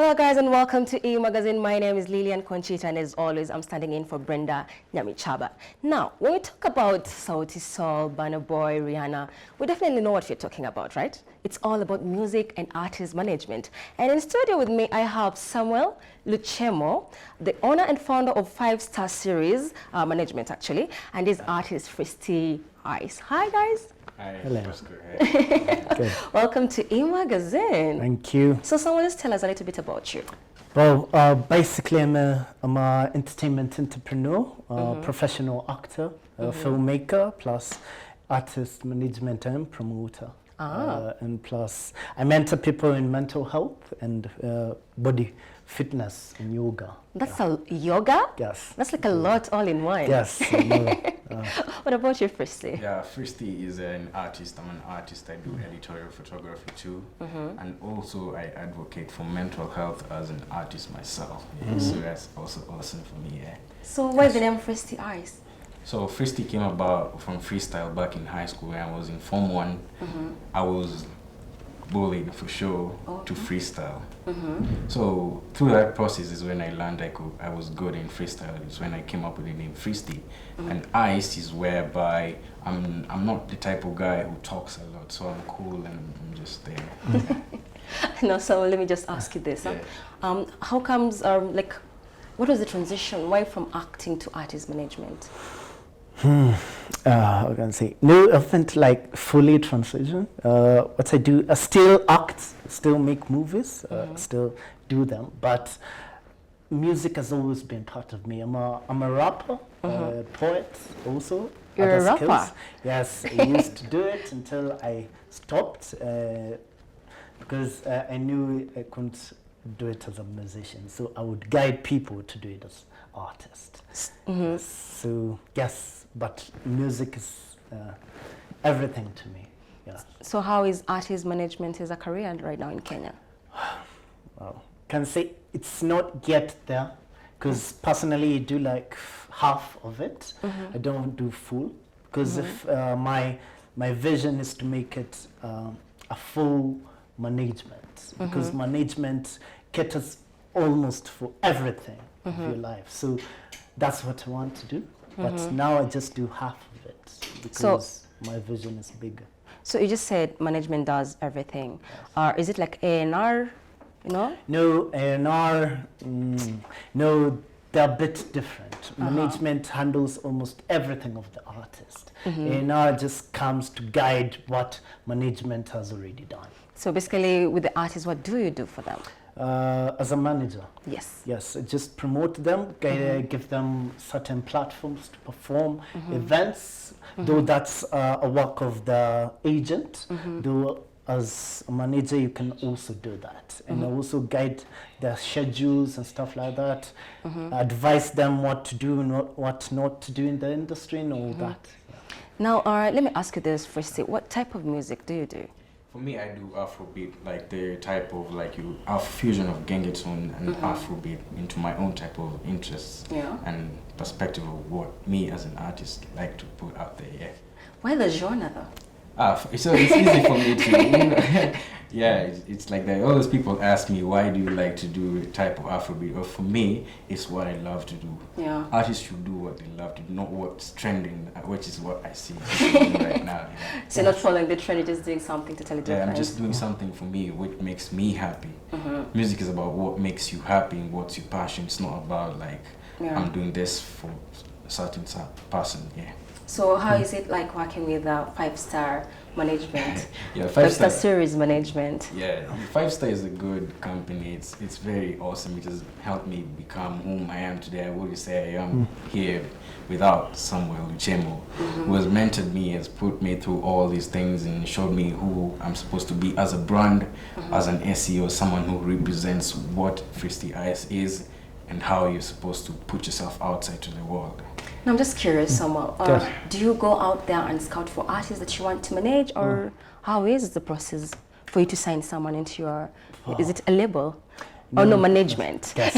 Hello guys and welcome to E Magazine. My name is Lilian Conchita and as always I'm standing in for Brenda Nyamichaba. Now, when we talk about Sauti Sol, Burna Boy, Rihanna, we definitely know what we're talking about, right? It's all about music and artist management. And in studio with me I have Samuel Luchemo, the owner and founder of 5 Star Series Management actually, and his artist Fristy Ice. Hi guys. Hi. Hello. Good. Welcome to E Magazine. Thank you. So someone just tell us a little bit about you. Well, basically I'm a entertainment entrepreneur, professional actor, filmmaker, plus artist management and promoter. And plus I mentor people in mental health and body fitness and yoga. That's a yoga? Yes. That's like a lot all in one. Yes. What about you, Fristy? Yeah, Fristy is an artist. I'm an artist. I do editorial photography too. And also I advocate for mental health as an artist myself. Yeah, so that's also awesome for me. Yeah. So why the name Fristy Ice? So Fristy came about from freestyle back in high school when I was in Form 1. I was bullied for sure to freestyle. So through that process is when I learned I was good in freestyle. It's when I came up with the name Fristy. And Ice is whereby I'm not the type of guy who talks a lot, so I'm cool and I'm just there. No, so let me just ask you this. Yeah. How comes, what was the transition? Why from acting to artist management? I can say no, I haven't like fully transition. What I do, I still act, still make movies, still do them, but music has always been part of me. I'm a rapper, poet also. You're a rapper? Skills. Yes, I used to do it until I stopped because I knew I couldn't do it as a musician. So I would guide people to do it as artist. So yes, but music is everything to me. Yeah. So how is artist management as a career right now in Kenya? Well, can say it's not yet there because personally I do like half of it. I don't do full because if my vision is to make it a full management because management caters almost for everything of your life. So that's what I want to do. But now I just do half of it because my vision is bigger. So you just said management does everything. Is it like A&R, you know? No, A&R, no, they're a bit different. Management handles almost everything of the artist. A&R just comes to guide what management has already done. So basically with the artists, what do you do for them? As a manager. Yes. Yes, I just promote them, give them certain platforms to perform events, though that's a work of the agent, though as a manager you can also do that. And I also guide their schedules and stuff like that, advise them what to do and what not to do in the industry and all that. Yeah. Now, let me ask you this, Fristy. What type of music do you do? For me, I do Afrobeat, like the type of fusion of gengetone and Afrobeat into my own type of interests and perspective of what me as an artist like to put out there. Yeah. Why the genre though? So it's easy for me to, it's like that. All those people ask me, why do you like to do the type of Afrobeat? Well, for me, it's what I love to do. Yeah. Artists should do what they love to do, not what's trending, which is what I see right now. So you're not following the trend, you're just doing something to tell it different. I'm just doing something for me, which makes me happy. Music is about what makes you happy and what's your passion. It's not about I'm doing this for a certain person. Yeah. So how is it like working with 5 Star Management? Yeah, 5 Star Series Management. Yeah, 5 Star is a good company. It's very awesome. It has helped me become whom I am today. I would say I am here without Samuel Luchemo, who has mentored me, has put me through all these things and showed me who I'm supposed to be as a brand, as an SEO, someone who represents what Fristy Ice is and how you're supposed to put yourself outside to the world. Now, I'm just curious, Samuel, do you go out there and scout for artists that you want to manage, or how is the process for you to sign someone into your, is it a label? Or no, management? Yes.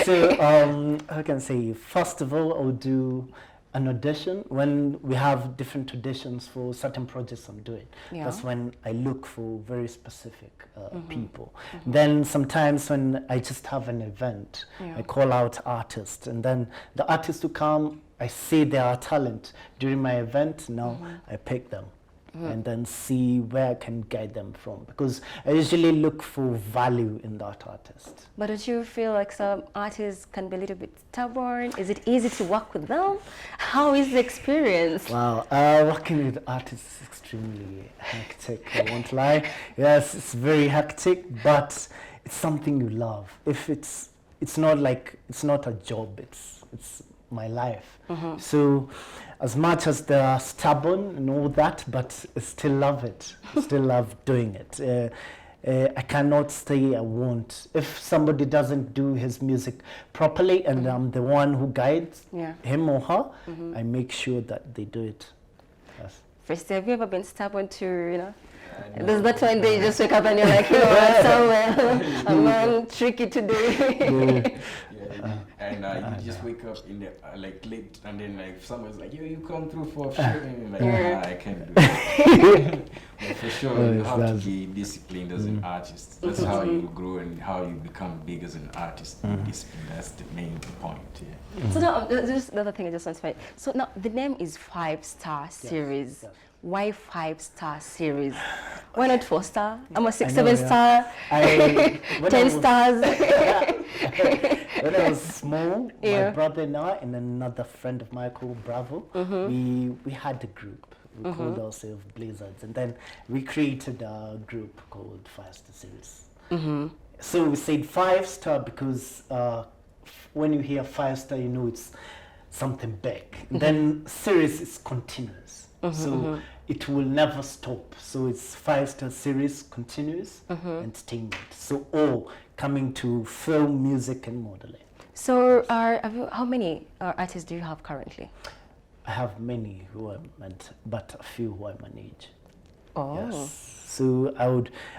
So I can say, first of all, I'll do an audition, when we have different auditions for certain projects I'm doing, Yeah. that's when I look for very specific people. Then sometimes when I just have an event, Yeah. I call out artists, and then the artists who come, I see their talent during my event. Now I pick them. And then see where I can guide them from, because I usually look for value in that artist. But don't you feel like some artists can be a little bit stubborn? Is it easy to work with them? How is the experience? Wow, working with artists is extremely hectic, I won't lie. Yes, it's very hectic, but it's something you love. If it's not a job, it's my life. So as much as they're stubborn and all that, but I still love it. I still love doing it. I cannot say I won't. If somebody doesn't do his music properly and I'm the one who guides Yeah. him or her, I make sure that they do it. Yes. First, have you ever been stubborn to, there's that one day you just wake up and you're like, somewhere, I'm tricky today. And you just wake up in the like late, and then like someone's like, yo, you come through for a shoot, and you're like, nah, I can't do that. But for sure, you have to be disciplined as an artist. That's how you grow and how you become big as an artist. Discipline, that's the main point. Yeah. So now, just the other thing I just want to say. So now the name is 5-Star Series. yes. Why 5-Star Series? Why not 4-star? I'm a 6, I know, 7 star, when 10 stars. When I was small, Yeah. my brother and I and another friend of mine called Bravo, we had a group. We called ourselves Blizzards, and then we created a group called 5-Star Series. So we said 5-star because when you hear 5-star, you know it's something big. And then series is continuous, so it will never stop. So it's 5-star series, continuous entertainment. So all coming to film, music, and modeling. So how many artists do you have currently? I have many who I meant, but a few who I manage. Oh. Yes. So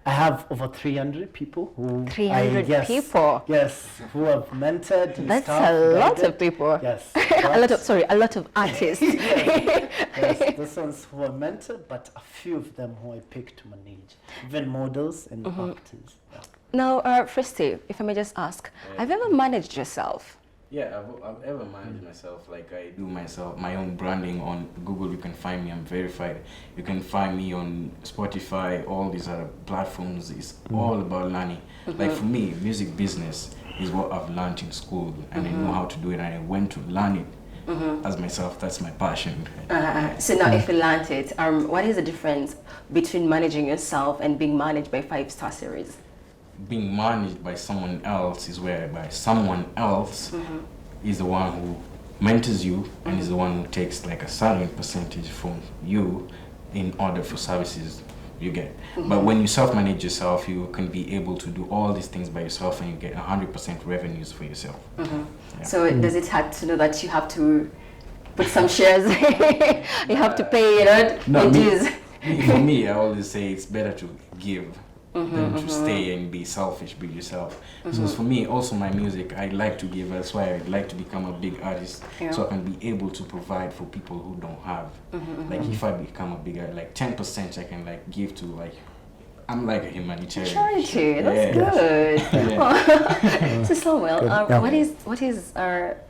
I have over 300 people who 300 people? Yes, who have mentored. And That's staff, a lot guided. of people. Yes. a lot of artists. Yes, those ones who are mentored, but a few of them who I pick to manage, even models and actors. Yeah. Now, Fristy, if I may just ask, have you ever managed yourself? Yeah, I've ever managed myself. Like I do my own branding on Google. You can find me. I'm verified. You can find me on Spotify. All these other platforms. It's all about learning. Like for me, music business is what I've learned in school, and I know how to do it. And I went to learn it as myself. That's my passion. So now, if you learned it, what is the difference between managing yourself and being managed by 5-Star Series? Being managed by someone else is whereby someone else is the one who mentors you and is the one who takes like a certain percentage from you in order for services you get. But when you self-manage yourself, you can be able to do all these things by yourself and you get 100% revenues for yourself. Yeah. So does it hurt to know that you have to put some shares? You have to pay, For me, I always say it's better to give than to stay and be selfish, be yourself. So for me, also my music, I like to give. That's why I'd like to become a big artist, so I can be able to provide for people who don't have. Like if I become a bigger, like 10% I can like give to like, I'm like a humanitarian. Charity, that's good. Yeah. So Samuel, Yeah. what is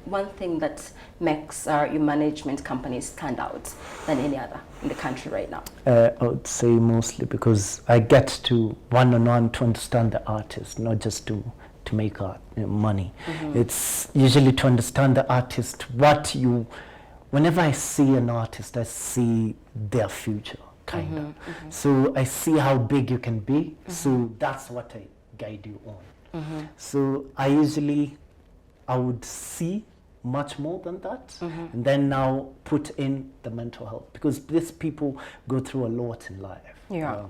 one thing that makes your management company stand out than any other in the country right now? I would say mostly because I get to one-on-one to understand the artist, not just to make art, money. It's usually to understand the artist. Whenever I see an artist, I see their future, kind of. So I see how big you can be. So that's what I guide you on. So I would see much more than that, and then now put in the mental health, because these people go through a lot in life. Yeah.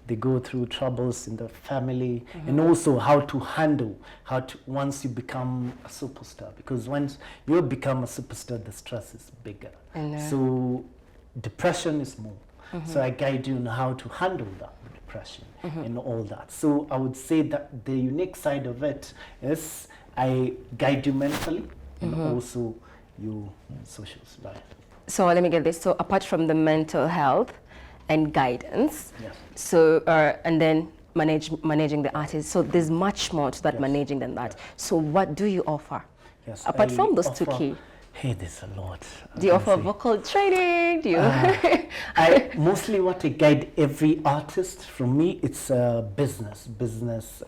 They go through troubles in the family, and also how to handle once you become a superstar, because once you become a superstar, the stress is bigger. So depression is more. So I guide you on how to handle that depression and all that. So I would say that the unique side of it is I guide you mentally and also you socials, right? So let me get this. So apart from the mental health and guidance, Yes. so and then managing the artist. So there's much more to that Yes. managing than that. So what do you offer? Yes. Apart I from those two offer- key. Hey, there's a lot. Do you I offer can say. vocal training? Do you? I mostly what I guide every artist. From me, it's business,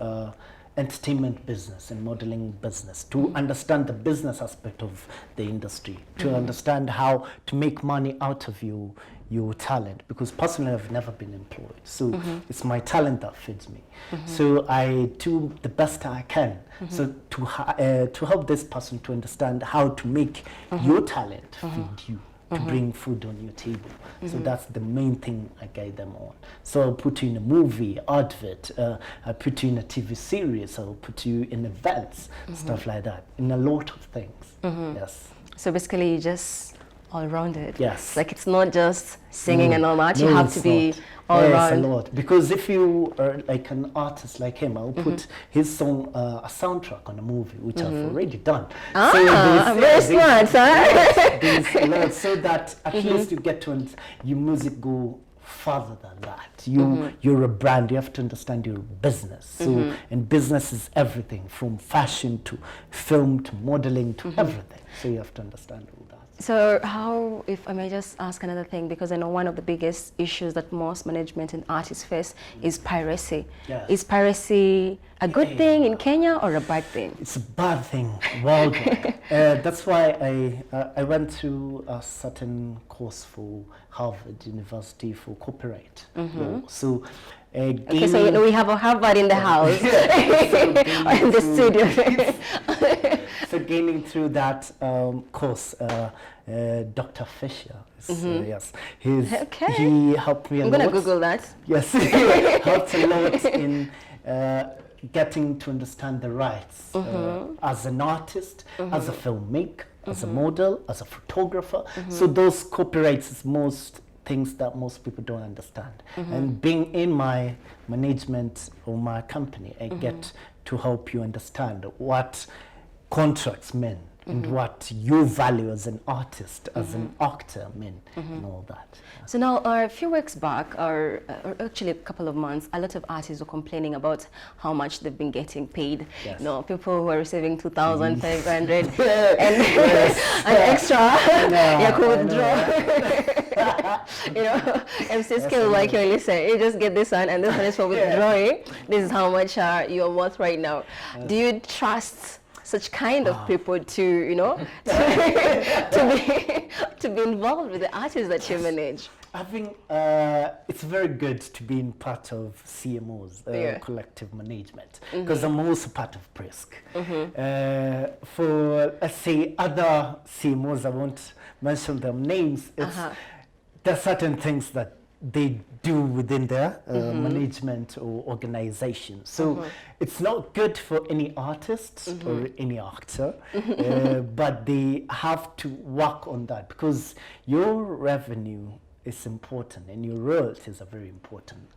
entertainment business, and modeling business. To understand the business aspect of the industry, to understand how to make money out of your talent. Because personally, I've never been employed, so it's my talent that feeds me. So I do the best I can. So to help this person to understand how to make your talent feed you, to bring food on your table. So that's the main thing I guide them on. So I'll put you in a movie, advert, I'll put you in a TV series, I'll put you in events, stuff like that, in a lot of things. Yes. So basically, you just all-rounded. Yes. Like it's not just singing and all that. You No, have it's to be not. all Yes, round. a lot. Because if you are like an artist like him, I'll put his song, a soundtrack on a movie, which I've already done. Ah, very smart, huh? There's a lot, so that at least you get to your music go further than that. You're a brand. You have to understand your business. So and business is everything from fashion to film to modeling to everything. So you have to understand all that. So how, if I may just ask another thing, because I know one of the biggest issues that most management and artists face is piracy. Yes. Is piracy a good thing in Kenya or a bad thing? It's a bad thing worldwide. That's why I went through a certain course for Harvard University for copyright law. So Okay, so we have a Harvard in the house, or in the studio. So gaining through that course, Dr. Fisher, yes, Okay. he helped me a I'm lot. gonna Google that. Yes, helped a lot in getting to understand the rights as an artist, as a filmmaker, as a model, as a photographer. So those copyrights is most things that most people don't understand. And being in my management or my company, I get to help you understand what contracts mean and what your value as an artist, as an actor mean, and all that. So now, a few weeks back, or actually a couple of months, a lot of artists were complaining about how much they've been getting paid. Yes. You know, people who are receiving 2,500 and an extra, you could withdraw. You know, MC skill, like you only say, you just get this one, and this one is for withdrawing. This is how much you're worth right now. Do you trust such kind of people to, you know, to be involved with the artists that you manage? I think it's very good to be in part of CMOs, collective management, because I'm also part of Prisk. For, let's say, other CMOs, I won't mention them names, there are certain things that they do within their management or organization. So it's not good for any artist or any actor, but they have to work on that, because your revenue is important and your royalties are very important.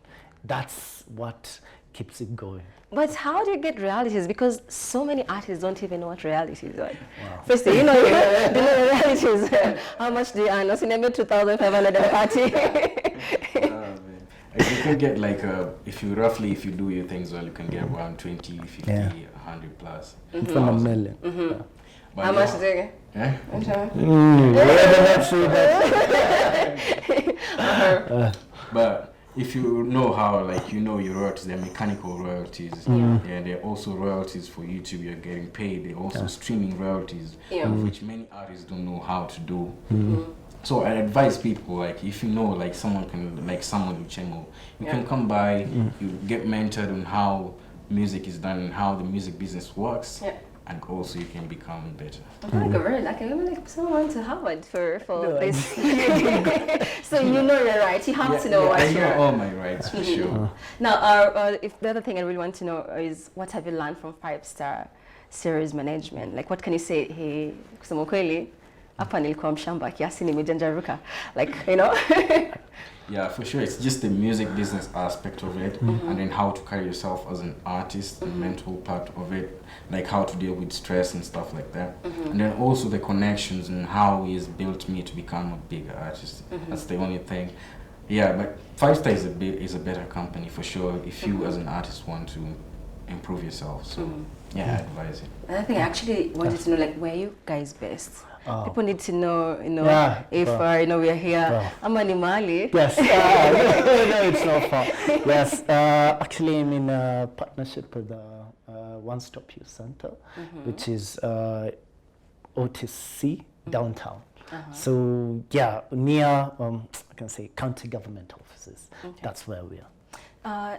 That's what keeps it going. But how do you get realities? Because so many artists don't even know what realities are. First, you know, the realities. How much do you earn? I never 2,500 a party. You can get like if you do your things well, you can get around 20, 50, 100 plus. From $1 million. But How much do you get? But if you know how, like, you know your royalties, they're mechanical royalties. Yeah, they're also royalties for YouTube. You're getting paid. They're also streaming royalties, which many artists don't know how to do. So I advise people, like, if you know, like, someone in Chemo, you can come by, you get mentored on how music is done and how the music business works. And also you can become better. I feel like I'm very lucky. I'm like someone to Harvard for this. So you know your rights. You have to know what I you're. know all my rights for sure. Now, if the other thing I really want to know is what have you learned from 5-star series management? Like, what can you say? Hey, kusema kweli, hapa nilikuwa mshamba kiasi nimejanjaruka. Like, you know. Yeah, for sure. It's just the music business aspect of it, and then how to carry yourself as an artist, the mental part of it, like how to deal with stress and stuff like that. And then also the connections and how he has built me to become a bigger artist. That's the only thing. Yeah, but Five Star is a better company for sure if you as an artist want to improve yourself. So yeah, I advise it. Another thing I actually wanted to know, like, where are you guys based? People need to know, Yeah, if we're here. Well. I'm in Mali. Yes, no, it's not far. Yes, actually, I'm in a partnership with One Stop Youth Center, which is Otis C downtown. So yeah, near I can say county government offices. That's where we are.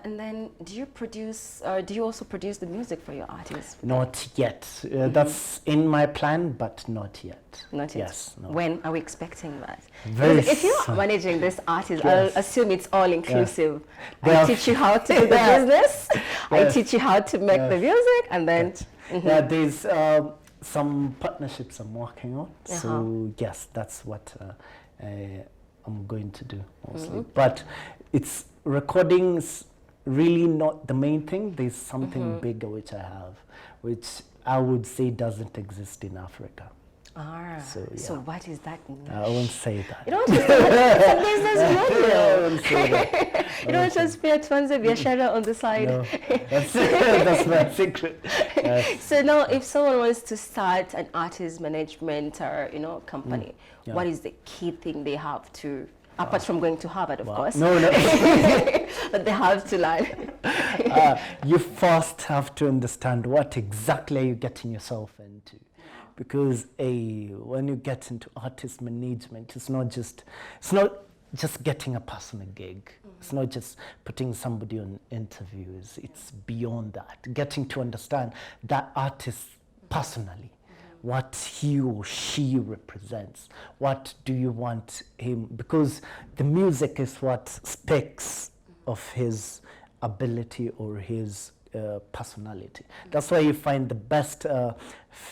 And then, do you also produce the music for your artists? Not yet. That's in my plan, but not yet. Not yet. Yes. No. When are we expecting that? Very Because if you're soon. managing this artist, Yes. I'll assume it's all inclusive. They I have- teach you how to do the business. I Yes. teach you how to make the Yes. music, and then Yeah, there's some partnerships I'm working on. So yes, that's what I'm going to do mostly. But it's recordings really not the main thing. There's something bigger which I have, which I would say doesn't exist in Africa. So what is that? I won't say that. You don't just it's a business I model. won't say that. You don't just pay tuanze biashara on the side. No, that's my secret. Yes. So now, if someone wants to start an artist management or company, Yeah. what is the key thing they have to, apart from going to Harvard, of course, No, no. but they have to learn? You first have to understand what exactly are you getting yourself into. Because when you get into artist management, it's not just getting a person a gig. It's not just putting somebody on interviews. It's beyond that. Getting to understand that artist personally, what he or she represents. What do you want him? Because the music is what speaks of his ability or his personality. That's why you find the best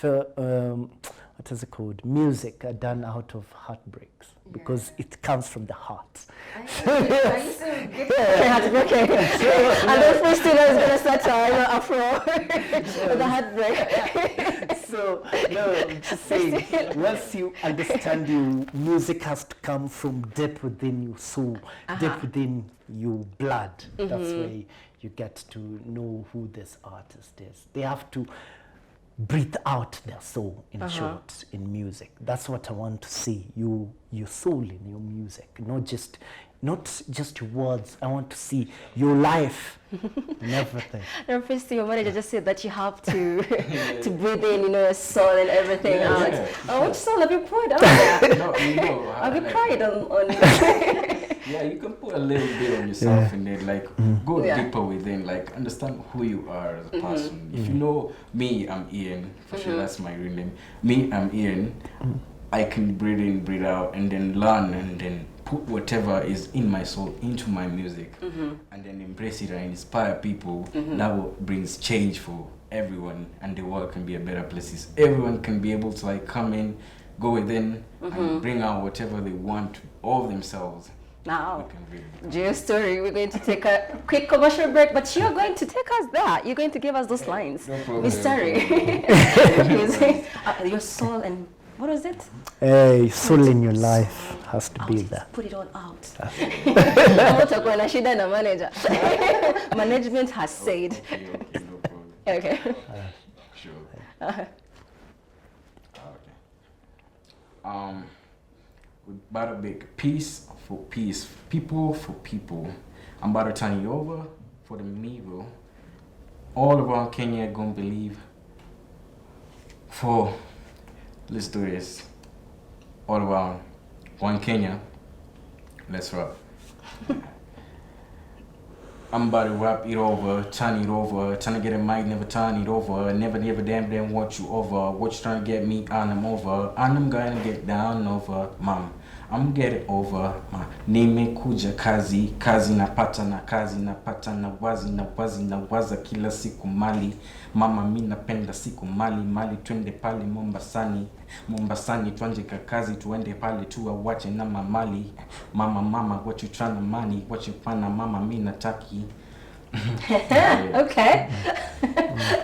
what is it called? Music done out of heartbreaks, because it comes from the heart. Okay. And then Christina is going to start afro with the heartbreak. So, no, I'm just saying, once you understand music has to come from deep within your soul, deep within your blood. That's where you get to know who this artist is. They have to breathe out their soul, in short, in music. That's what I want to see, your soul in your music, not just your words. I want to see your life and everything. And first, your manager just said that you have to to breathe in, your soul and everything out. Oh, which soul have you poured out? Have you cried on? Yeah, you can put a little bit of yourself in it, like go deeper within, like understand who you are as a person. If you know me, I'm Ian, for sure that's my real name. Me, I'm Ian. I can breathe in, breathe out, and then learn, and then put whatever is in my soul into my music, and then embrace it and inspire people. That brings change for everyone, and the world can be a better place. Everyone can be able to come in, go within, and bring out whatever they want of themselves. Now, Geo Story, we're going to take a quick commercial break, but you're going to take us there. You're going to give us those lines. No problem. Miss Story. Your soul and, what was it? Soul in your life has to be there. Put it all out. Management has said. Okay, no problem. Okay. Sure. Okay. We about to make peace for peace, people for people. I'm about to turn you over for the Mivo. All around Kenya gonna believe. Let's do this. All around one Kenya. Let's rap. I'm about to rap it over, turn it over, trying to get a mic, never turn it over, never damn want you over, what you trying to get me on them over, and I'm gonna get down over, mom. I'm getting over nimekuja kazi kazi napata na kazi napata na wazi nawaza kila siku mali mama mi napenda siku mali twende pale Mombasani tuanjika kazi tuende pale tuwache na mamali mama what you tryna money what you pana mama mi nataki. Okay.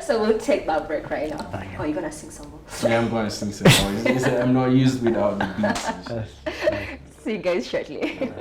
So we'll take that break right now. Oh, you're gonna sing some more? Yeah, I'm gonna sing some more. I'm not used without the beats. See you guys shortly.